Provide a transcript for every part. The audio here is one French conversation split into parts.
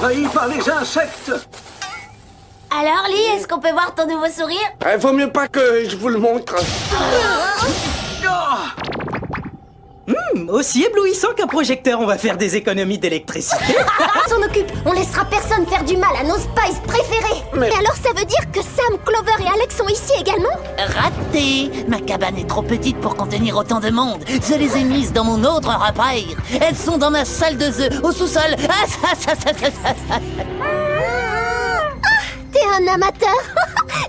envahi par les insectes. Alors, Lee, est-ce qu'on peut voir ton nouveau sourire? Vaut mieux pas que je vous le montre. Aussi éblouissant qu'un projecteur, on va faire des économies d'électricité. On s'en occupe, on laissera personne faire du mal à nos spies préférés. Mais alors ça veut dire que Sam, Clover et Alex sont ici également? Raté! Ma cabane est trop petite pour contenir autant de monde. Je les ai mises dans mon autre repère. Elles sont dans ma salle de jeu, au sous-sol. T'es un amateur.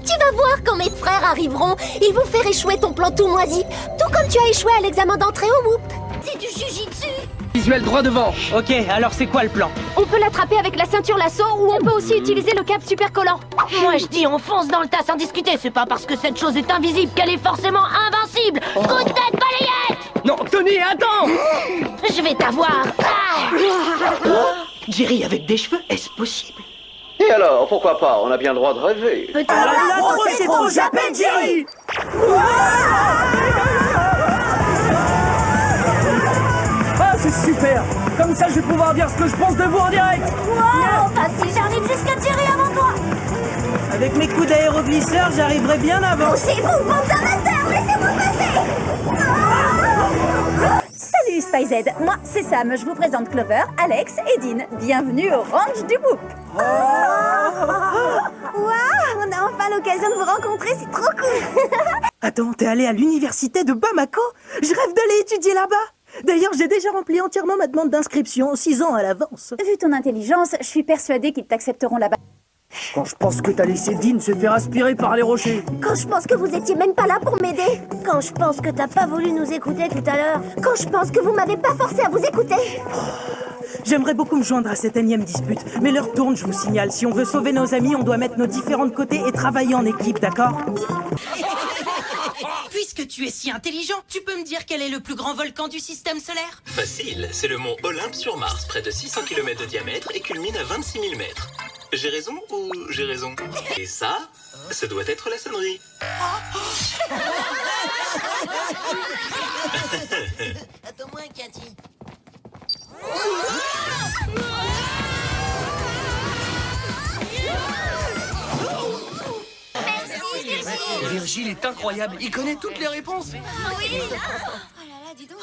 Tu vas voir quand mes frères arriveront. Ils vont faire échouer ton plan tout moisi. Tout comme tu as échoué à l'examen d'entrée au MOOP. C'est du jujitsu. Visuel droit devant. Ok, alors c'est quoi le plan? On peut l'attraper avec la ceinture lasso ou on peut aussi utiliser le câble super collant. Moi je dis on fonce dans le tas sans discuter. C'est pas parce que cette chose est invisible qu'elle est forcément invincible. Coup de tête balayette. Non, Tony, attends. Je vais t'avoir. Jerry avec des cheveux, est-ce possible? Et alors, pourquoi pas? On a bien le droit de rêver. C'est trop, j'appelle Jerry. Ah, c'est super. Comme ça, je vais pouvoir dire ce que je pense de vous en direct. Wow, bah si j'arrive jusqu'à Jerry avant toi. Avec mes coups d'aéroglisseur, j'arriverai bien avant. Poussez-vous, bande d'amateurs, laissez-moi passer. Salut SpyZ, moi c'est Sam, je vous présente Clover, Alex et Dean. Bienvenue au ranch du MOOP. Waouh, on a enfin l'occasion de vous rencontrer, c'est trop cool. Attends, t'es allé à l'université de Bamako? Je rêve d'aller étudier là-bas. D'ailleurs, j'ai déjà rempli entièrement ma demande d'inscription, 6 ans à l'avance. Vu ton intelligence, je suis persuadée qu'ils t'accepteront là-bas. Quand je pense que t'as laissé Dean se faire aspirer par les rochers. Quand je pense que vous étiez même pas là pour m'aider. Quand je pense que t'as pas voulu nous écouter tout à l'heure. Quand je pense que vous m'avez pas forcé à vous écouter. J'aimerais beaucoup me joindre à cette énième dispute, mais l'heure tourne, je vous signale. Si on veut sauver nos amis, on doit mettre nos différents de côté et travailler en équipe, d'accord? Puisque tu es si intelligent, tu peux me dire quel est le plus grand volcan du système solaire? Facile, c'est le mont Olympe sur Mars, près de 600 km de diamètre et culmine à 26 000 mètres. J'ai raison ou j'ai raison? Et ça doit être la sonnerie. Attends-moi, Cathy. Virgile est incroyable, il connaît toutes les réponses.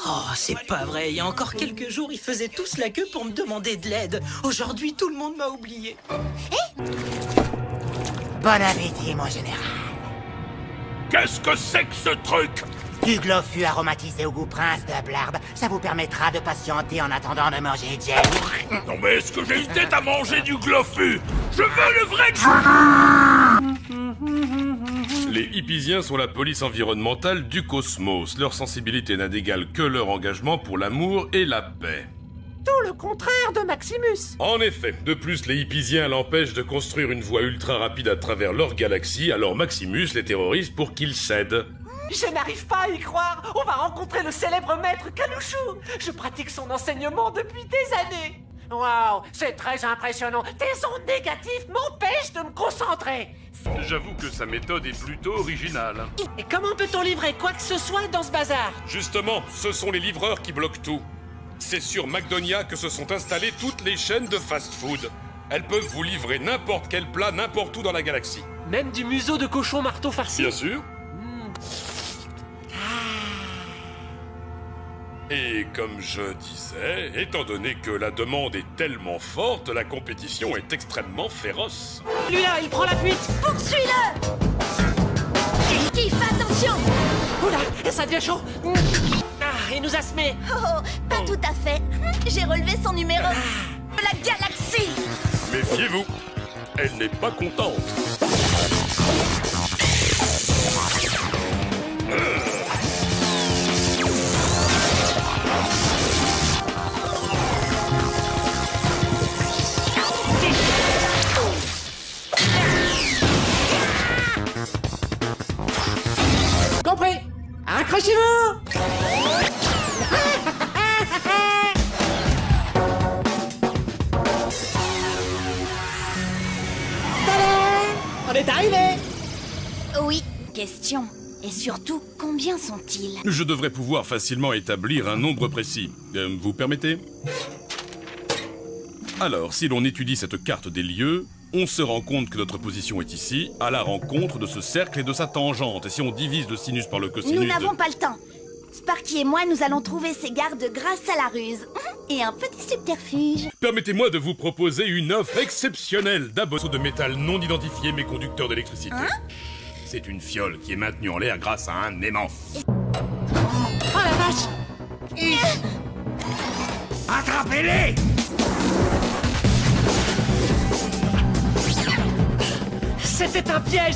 Oh, c'est pas vrai, il y a encore quelques jours, ils faisaient tous la queue pour me demander de l'aide. Aujourd'hui, tout le monde m'a oublié. Bon appétit, mon général. Qu'est-ce que c'est que ce truc? Du glofus aromatisé au goût prince de Blarbe. Ça vous permettra de patienter en attendant de manger Jelly. Non mais est-ce que j'ai une tête à manger du glofus? Je veux le vrai... Les Hippisiens sont la police environnementale du cosmos. Leur sensibilité n'a d'égal que leur engagement pour l'amour et la paix. Tout le contraire de Maximus. En effet, de plus, les Hippisiens l'empêchent de construire une voie ultra rapide à travers leur galaxie, alors Maximus les terrorise pour qu'ils cèdent. Je n'arrive pas à y croire. On va rencontrer le célèbre maître Kalouchou. Je pratique son enseignement depuis des années. Waouh, c'est très impressionnant. Tes ondes négatives m'empêchent de me concentrer. J'avoue que sa méthode est plutôt originale. Et comment peut-on livrer quoi que ce soit dans ce bazar? Justement, ce sont les livreurs qui bloquent tout. C'est sur McDonia que se sont installées toutes les chaînes de fast-food. Elles peuvent vous livrer n'importe quel plat, n'importe où dans la galaxie. Même du museau de cochon marteau farci. Bien sûr. Et comme je disais, étant donné que la demande est tellement forte, la compétition est extrêmement féroce. Lui là, il prend la fuite. Poursuis-le. Kiff, attention. Oula, ça devient chaud. Ah, il nous a semé. Oh, pas tout à fait. J'ai relevé son numéro de la galaxie. Méfiez-vous, elle n'est pas contente. Compris. Accrochez-vous. On est arrivé. Oui, question. Et surtout, combien sont-ils? Je devrais pouvoir facilement établir un nombre précis. Vous permettez? Alors, si l'on étudie cette carte des lieux, on se rend compte que notre position est ici, à la rencontre de ce cercle et de sa tangente. Et si on divise le sinus par le cosinus... Nous n'avons pas le temps. Sparky et moi, nous allons trouver ces gardes grâce à la ruse. Et un petit subterfuge. Permettez-moi de vous proposer une offre exceptionnelle d'abosseau de métal non identifié mais conducteur d'électricité. C'est une fiole qui est maintenue en l'air grâce à un aimant. Oh la vache! Attrapez-les! C'était un piège!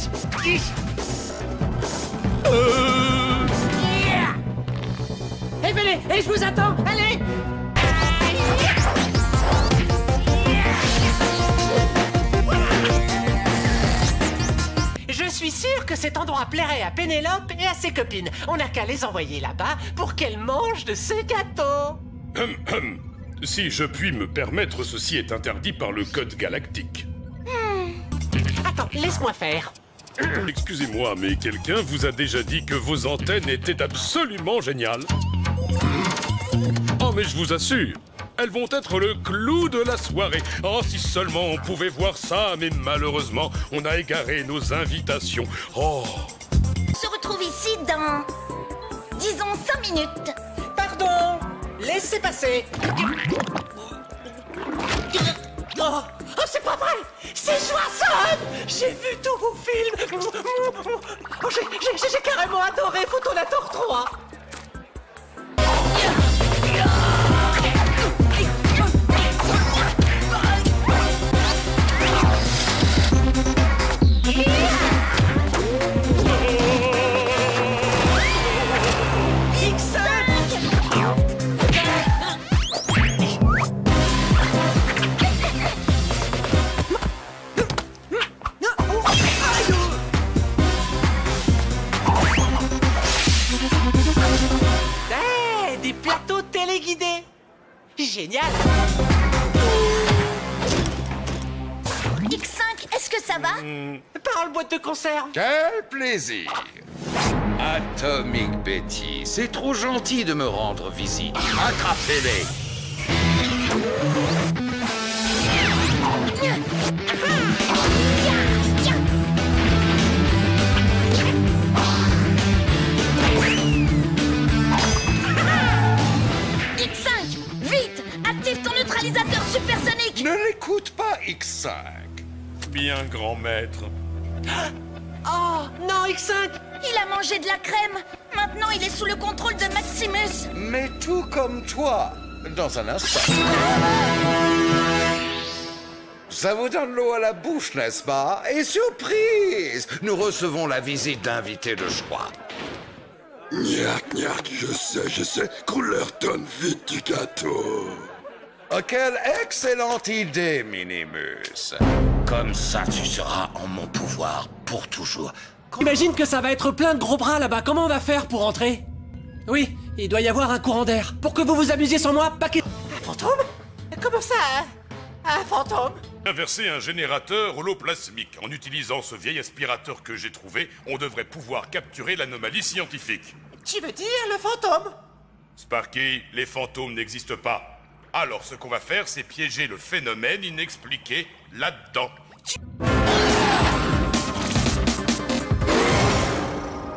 Hey, venez! Et je vous attends! Allez! Je suis sûr que cet endroit plairait à Pénélope et à ses copines. On n'a qu'à les envoyer là-bas pour qu'elles mangent de ce gâteau. Si je puis me permettre, ceci est interdit par le code galactique. Attends, laisse-moi faire. Excusez-moi, mais quelqu'un vous a déjà dit que vos antennes étaient absolument géniales. Oh, mais je vous assure, elles vont être le clou de la soirée. Oh, si seulement on pouvait voir ça, mais malheureusement, on a égaré nos invitations. Oh. On se retrouve ici dans... disons 5 minutes. Pardon! Laissez passer. Oh, c'est pas vrai! C'est Joisson! J'ai vu tous vos films! Oh, j'ai carrément adoré Photonator 3! Des plateaux téléguidés! Génial! X5, est-ce que ça va? Parle boîte de conserve! Quel plaisir! Atomic Betty, c'est trop gentil de me rendre visite. Attrapez-les! X5, vite! Active ton neutralisateur supersonique! Ne l'écoute pas, X5. Bien, grand maître. Oh, non, X5! Il a mangé de la crème! Maintenant, il est sous le contrôle de Maximus! Mais tout comme toi, dans un instant. Ça vous donne l'eau à la bouche, n'est-ce pas? Et surprise! Nous recevons la visite d'invités de choix. Gnac, gnac, je sais. Couleur-tonne vite du gâteau. Oh, quelle excellente idée, Minimus. Comme ça, tu seras en mon pouvoir pour toujours. Imagine que ça va être plein de gros bras là-bas. Comment on va faire pour entrer? Oui, il doit y avoir un courant d'air. Pour que vous vous amusiez sans moi, paquet... Un fantôme? Comment ça, hein? Un fantôme? Inverser un générateur holoplasmique. En utilisant ce vieil aspirateur que j'ai trouvé, on devrait pouvoir capturer l'anomalie scientifique. Tu veux dire le fantôme? Sparky, les fantômes n'existent pas. Alors ce qu'on va faire, c'est piéger le phénomène inexpliqué là-dedans.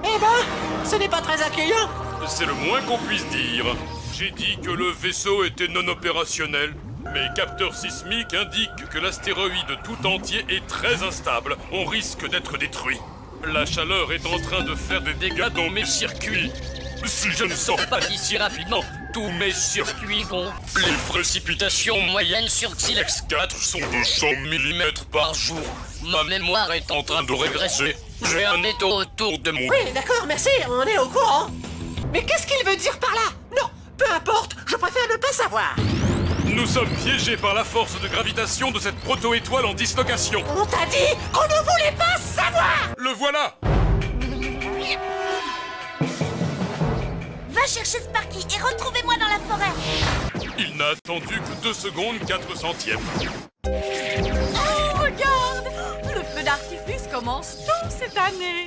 Eh ben, ce n'est pas très accueillant. C'est le moins qu'on puisse dire. J'ai dit que le vaisseau était non opérationnel. Mes capteurs sismiques indiquent que l'astéroïde tout entier est très instable. On risque d'être détruit. La chaleur est en train de faire des dégâts dans mes circuits. Si je ne sors pas d'ici rapidement, tous mes circuits vont... Les précipitations moyennes sur Silex 4 sont de 100 mm par jour. Ma mémoire est en train de régresser. J'ai un étau autour de mon... Oui, d'accord, merci, on est au courant. Mais qu'est-ce qu'il veut dire par là? Non, peu importe, je préfère ne pas savoir. Nous sommes piégés par la force de gravitation de cette proto-étoile en dislocation. On t'a dit qu'on ne voulait pas savoir. Le voilà. Va chercher Sparky et retrouvez-moi dans la forêt. Il n'a attendu que 2 secondes 4 centièmes. Oh, regarde! Le feu d'artifice commence tôt cette année.